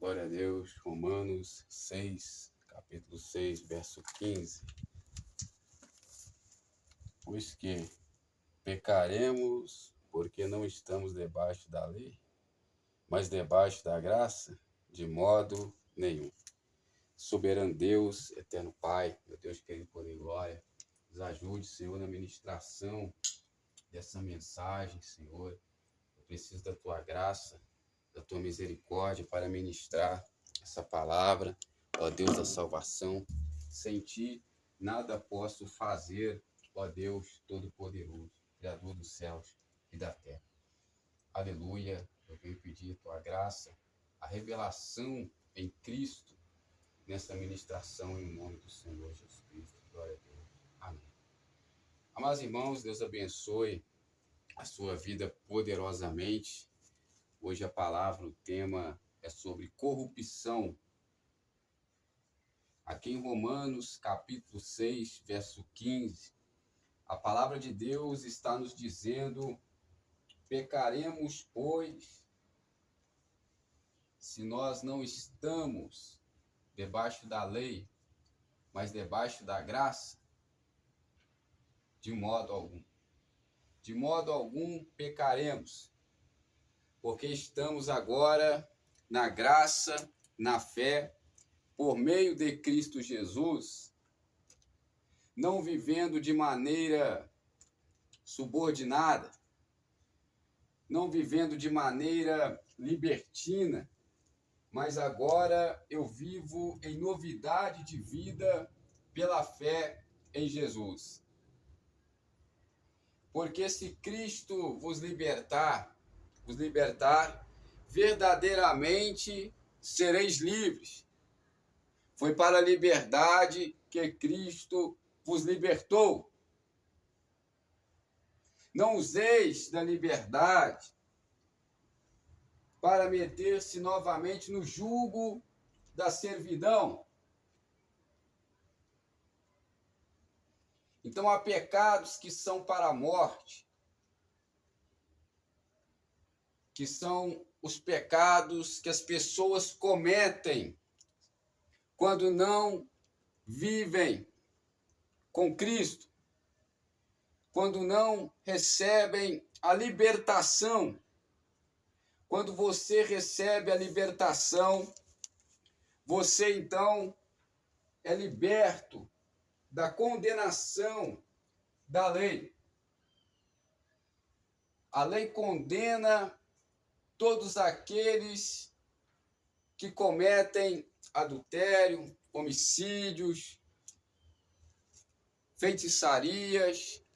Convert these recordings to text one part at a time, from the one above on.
Glória a Deus. Romanos 6, capítulo 6, verso 15. Pois que pecaremos porque não estamos debaixo da lei, mas debaixo da graça, de modo nenhum. Soberano Deus, eterno Pai, meu Deus querido, poder e glória, nos ajude, Senhor, na ministração dessa mensagem, Senhor. Eu preciso da Tua graça, da Tua misericórdia para ministrar essa palavra, ó Deus da salvação. Sem Ti, nada posso fazer, ó Deus Todo-Poderoso, Criador dos céus e da terra. Aleluia, eu venho pedir Tua graça, a revelação em Cristo, nessa ministração em nome do Senhor Jesus Cristo. Glória a Deus. Amém. Amados irmãos, Deus abençoe a sua vida poderosamente. Hoje a palavra, o tema é sobre corrupção. Aqui em Romanos, capítulo 6, verso 15, a palavra de Deus está nos dizendo: pecaremos, pois, se nós não estamos debaixo da lei, mas debaixo da graça? De modo algum. De modo algum pecaremos, porque estamos agora na graça, na fé, por meio de Cristo Jesus, não vivendo de maneira subordinada, não vivendo de maneira libertina, mas agora eu vivo em novidade de vida pela fé em Jesus. Porque se Cristo vos libertar, verdadeiramente sereis livres. Foi para a liberdade que Cristo vos libertou. Não useis da liberdade para meter-se novamente no jugo da servidão. Então há pecados que são para a morte, que são os pecados que as pessoas cometem quando não vivem com Cristo, quando não recebem a libertação. Quando você recebe a libertação, você então é liberto da condenação da lei. A lei condena todos aqueles que cometem adultério, homicídios, feitiçarias,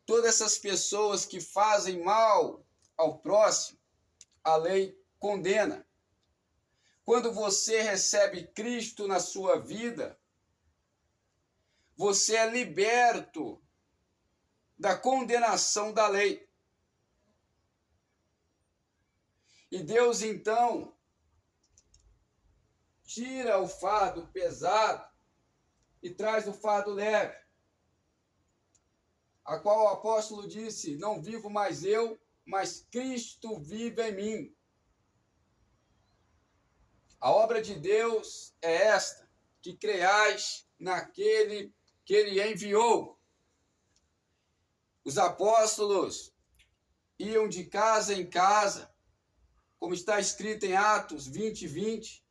todas essas pessoas que fazem mal ao próximo, a lei condena. Quando você recebe Cristo na sua vida, você é liberto da condenação da lei. E Deus, então, tira o fardo pesado e traz o fardo leve, a qual o apóstolo disse: não vivo mais eu, mas Cristo vive em mim. A obra de Deus é esta, que creiais naquele que ele enviou. Os apóstolos iam de casa em casa, como está escrito em Atos 20:20.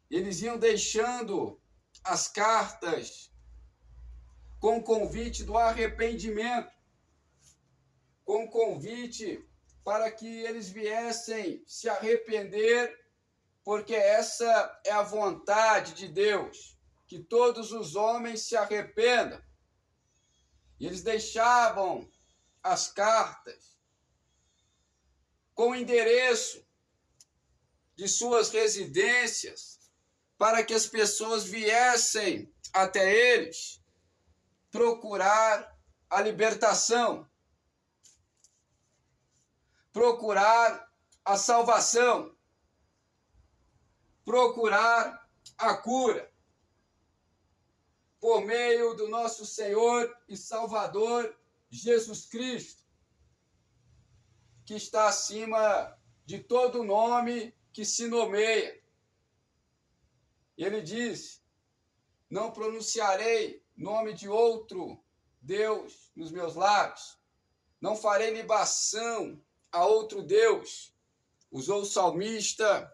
Eles iam deixando as cartas com o convite do arrependimento, com o convite para que eles viessem se arrepender, porque essa é a vontade de Deus, que todos os homens se arrependam. E eles deixavam as cartas com o endereço de suas residências, para que as pessoas viessem até eles procurar a libertação, procurar a salvação, procurar a cura, por meio do nosso Senhor e Salvador Jesus Cristo, que está acima de todo nome que se nomeia. E ele diz: não pronunciarei nome de outro Deus nos meus lábios, não farei libação a outro Deus. Usou o salmista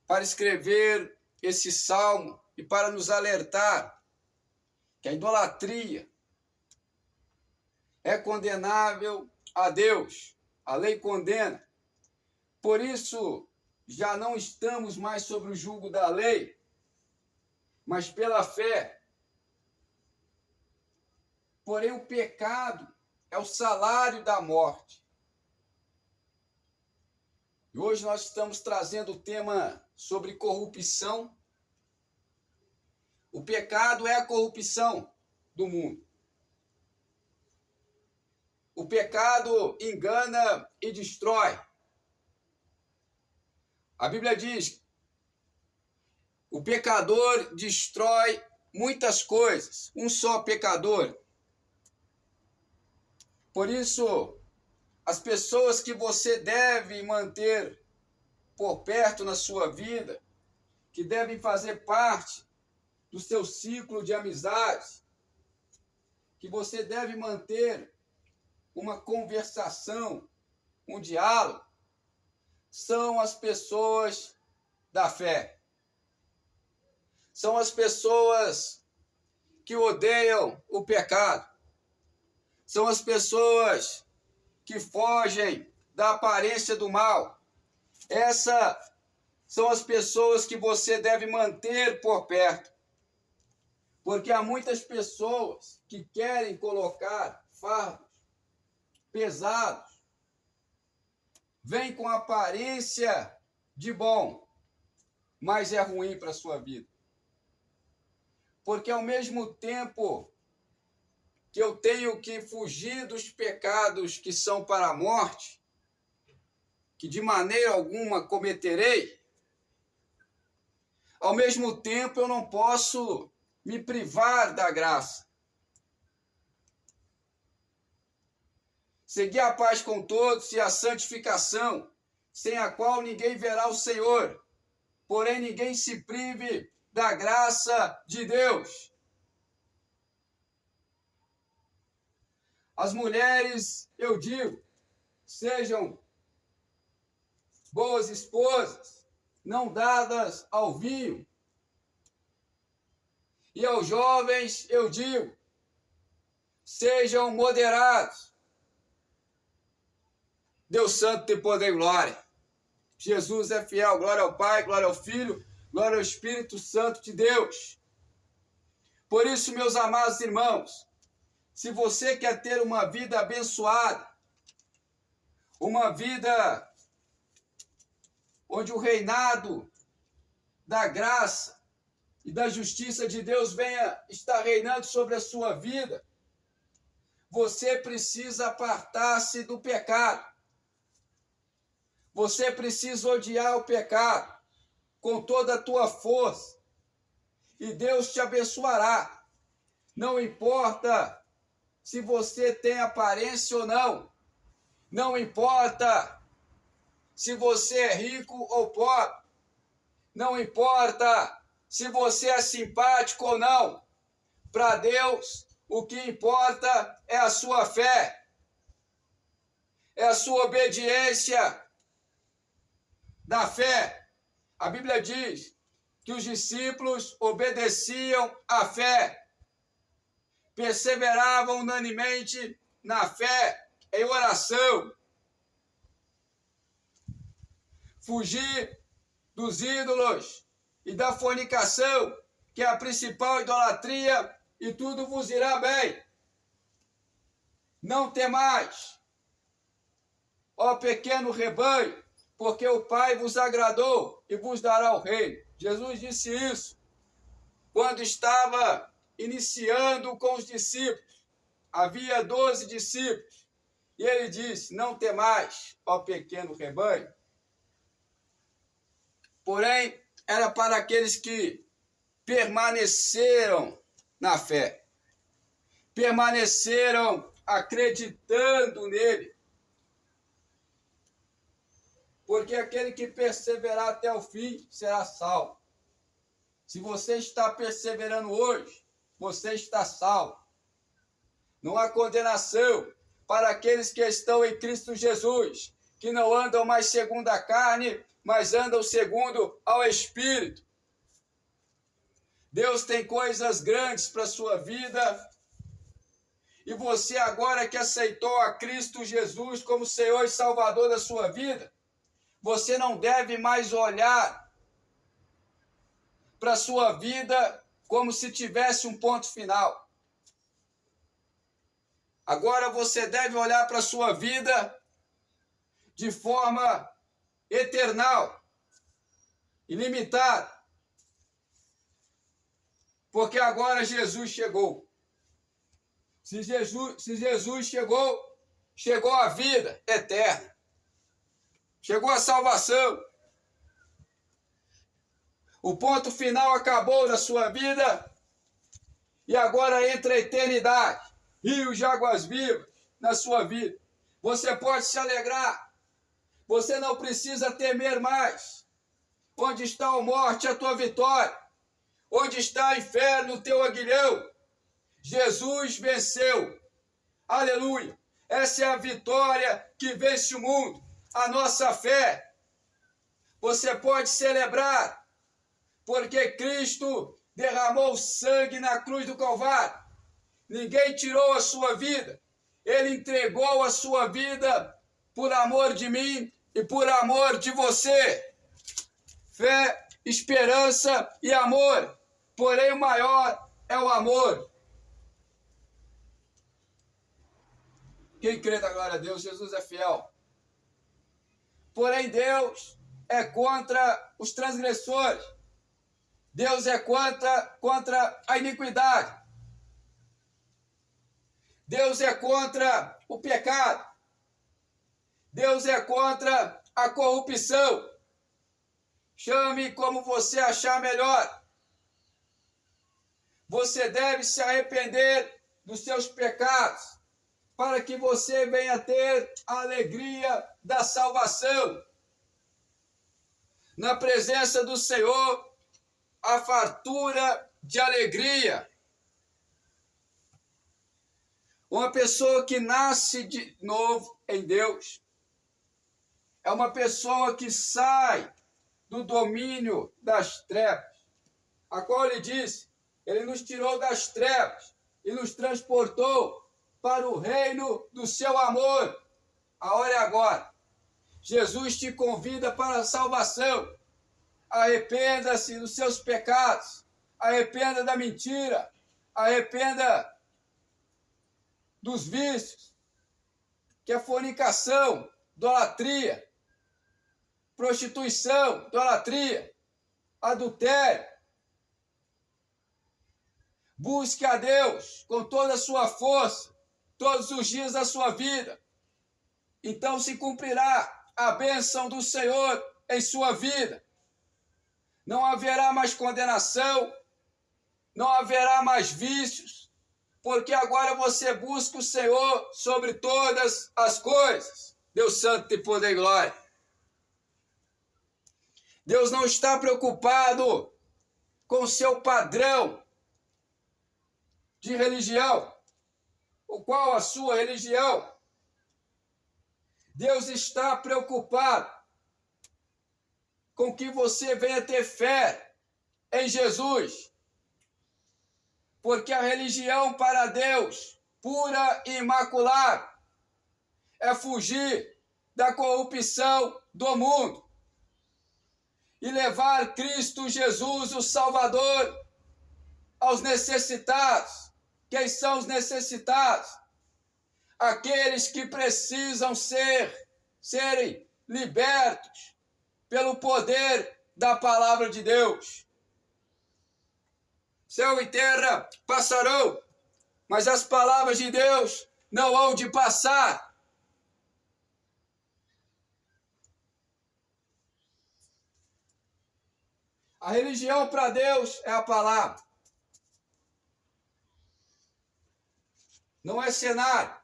para escrever esse salmo e para nos alertar que a idolatria é condenável a Deus. A lei condena. Por isso, já não estamos mais sob o jugo da lei, mas pela fé. Porém, o pecado é o salário da morte. E hoje nós estamos trazendo o tema sobre corrupção. O pecado é a corrupção do mundo. O pecado engana e destrói. A Bíblia diz: o pecador destrói muitas coisas, um só pecador. Por isso, as pessoas que você deve manter por perto na sua vida, que devem fazer parte do seu ciclo de amizades, que você deve manter uma conversação, um diálogo, são as pessoas da fé. São as pessoas que odeiam o pecado. São as pessoas que fogem da aparência do mal. Essas são as pessoas que você deve manter por perto. Porque há muitas pessoas que querem colocar fardos pesados, vem com aparência de bom, mas é ruim para a sua vida. Porque ao mesmo tempo que eu tenho que fugir dos pecados que são para a morte, que de maneira alguma cometerei, ao mesmo tempo eu não posso me privar da graça. Seguir a paz com todos e a santificação, sem a qual ninguém verá o Senhor. Porém, ninguém se prive da graça de Deus. As mulheres, eu digo, sejam boas esposas, não dadas ao vinho. E aos jovens, eu digo, sejam moderados. Deus Santo tem poder e glória. Jesus é fiel. Glória ao Pai, glória ao Filho, glória ao Espírito Santo de Deus. Por isso, meus amados irmãos, se você quer ter uma vida abençoada, uma vida onde o reinado da graça e da justiça de Deus venha estar reinando sobre a sua vida, você precisa apartar-se do pecado. Você precisa odiar o pecado com toda a tua força. E Deus te abençoará. Não importa se você tem aparência ou não. Não importa se você é rico ou pobre. Não importa se você é simpático ou não. Para Deus, o que importa é a sua fé. É a sua obediência da fé. A Bíblia diz que os discípulos obedeciam à fé, perseveravam unanimemente na fé, em oração. Fugir dos ídolos e da fornicação, que é a principal idolatria, e tudo vos irá bem. Não temais, ó pequeno rebanho, porque o Pai vos agradou e vos dará o reino. Jesus disse isso quando estava iniciando com os discípulos. Havia 12 discípulos. E ele disse: não temais, ó pequeno rebanho. Porém, era para aqueles que permaneceram na fé. Permaneceram acreditando nele. porque aquele que perseverar até o fim será salvo. Se você está perseverando hoje, você está salvo. Não há condenação para aqueles que estão em Cristo Jesus, que não andam mais segundo a carne, mas andam segundo ao Espírito. Deus tem coisas grandes para a sua vida. E você agora que aceitou a Cristo Jesus como Senhor e Salvador da sua vida, você não deve mais olhar para a sua vida como se tivesse um ponto final. Agora você deve olhar para a sua vida de forma eternal, ilimitada. Porque agora Jesus chegou. Se Jesus chegou, chegou a vida eterna. Chegou a salvação. O ponto final acabou na sua vida e agora entra a eternidade, rios de águas vivas na sua vida. Você pode se alegrar. Você não precisa temer mais. Onde está a morte, a tua vitória? Onde está o inferno, o teu aguilhão? Jesus venceu. Aleluia. Essa é a vitória que vence o mundo. A nossa fé. Você pode celebrar, porque Cristo derramou sangue na cruz do Calvário. Ninguém tirou a sua vida. Ele entregou a sua vida por amor de mim e por amor de você. Fé, esperança e amor. Porém, o maior é o amor. Quem crê da glória a Deus, Jesus é fiel. Porém, Deus é contra os transgressores. Deus é contra a iniquidade. Deus é contra o pecado. Deus é contra a corrupção. Chame como você achar melhor. Você deve se arrepender dos seus pecados, para que você venha ter a alegria da salvação. Na presença do Senhor, a fartura de alegria. Uma pessoa que nasce de novo em Deus é uma pessoa que sai do domínio das trevas, a qual ele disse, ele nos tirou das trevas e nos transportou para o reino do seu amor. A hora é agora. Jesus te convida para a salvação. Arrependa-se dos seus pecados. Arrependa da mentira. Arrependa dos vícios, que é fornicação, idolatria, prostituição, idolatria, adultério. Busque a Deus com toda a sua força, todos os dias da sua vida. Então se cumprirá a bênção do Senhor em sua vida. Não haverá mais condenação, não haverá mais vícios, porque agora você busca o Senhor sobre todas as coisas. Deus santo de poder e glória. Deus não está preocupado com o seu padrão de religião. O qual a sua religião? Deus está preocupado com que você venha ter fé em Jesus. Porque a religião para Deus, pura e imaculada, é fugir da corrupção do mundo e levar Cristo Jesus, o Salvador, aos necessitados. Quem são os necessitados? Aqueles que precisam serem libertos pelo poder da palavra de Deus. Céu e terra passarão, mas as palavras de Deus não hão de passar. A religião para Deus é a palavra. Não é cenário.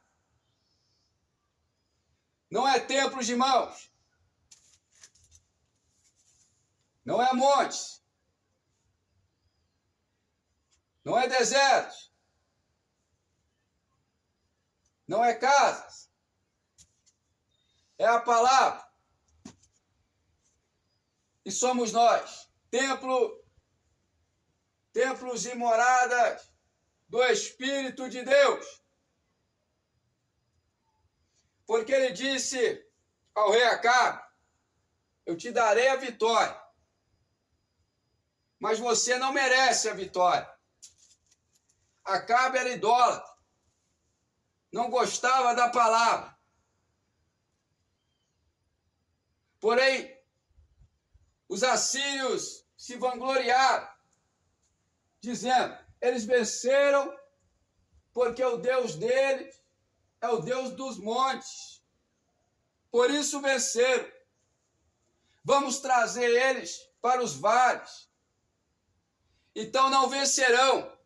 Não é templo de mãos. não é montes, não é desertos, não é casas, é a palavra. E somos nós, templos e moradas do Espírito de Deus. Porque ele disse ao rei Acabe: eu te darei a vitória, mas você não merece a vitória. Acabe era idólatra, não gostava da palavra. Porém, os assírios se vangloriaram, dizendo: eles venceram porque o Deus deles é o Deus dos montes. Por isso venceram. Vamos trazer eles para os vales. Então não vencerão.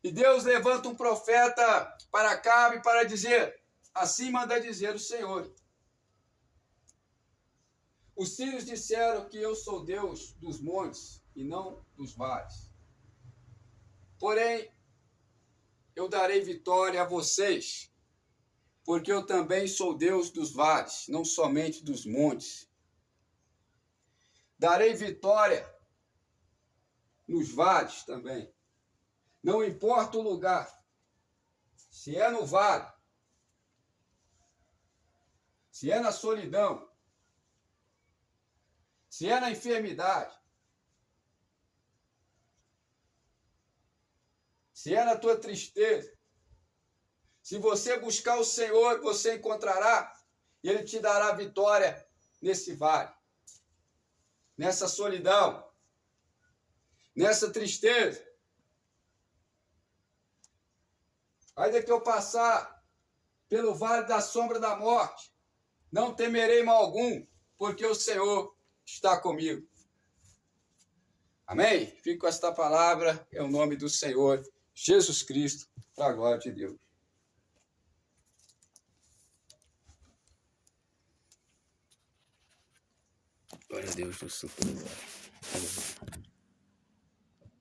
E Deus levanta um profeta para Acabe para dizer: assim manda dizer o Senhor. Os sírios disseram que eu sou Deus dos montes e não dos vales. Porém, eu darei vitória a vocês, porque eu também sou Deus dos vales, não somente dos montes. Darei vitória nos vales também. Não importa o lugar, se é no vale, se é na solidão, se é na enfermidade, se é na tua tristeza. Se você buscar o Senhor, você encontrará, e Ele te dará vitória nesse vale, nessa solidão, nessa tristeza. Ainda que eu passar pelo vale da sombra da morte, não temerei mal algum, porque o Senhor está comigo. Amém? Fico com esta palavra, é o nome do Senhor Jesus Cristo, para a glória de Deus. Glória a Deus, nosso Senhor.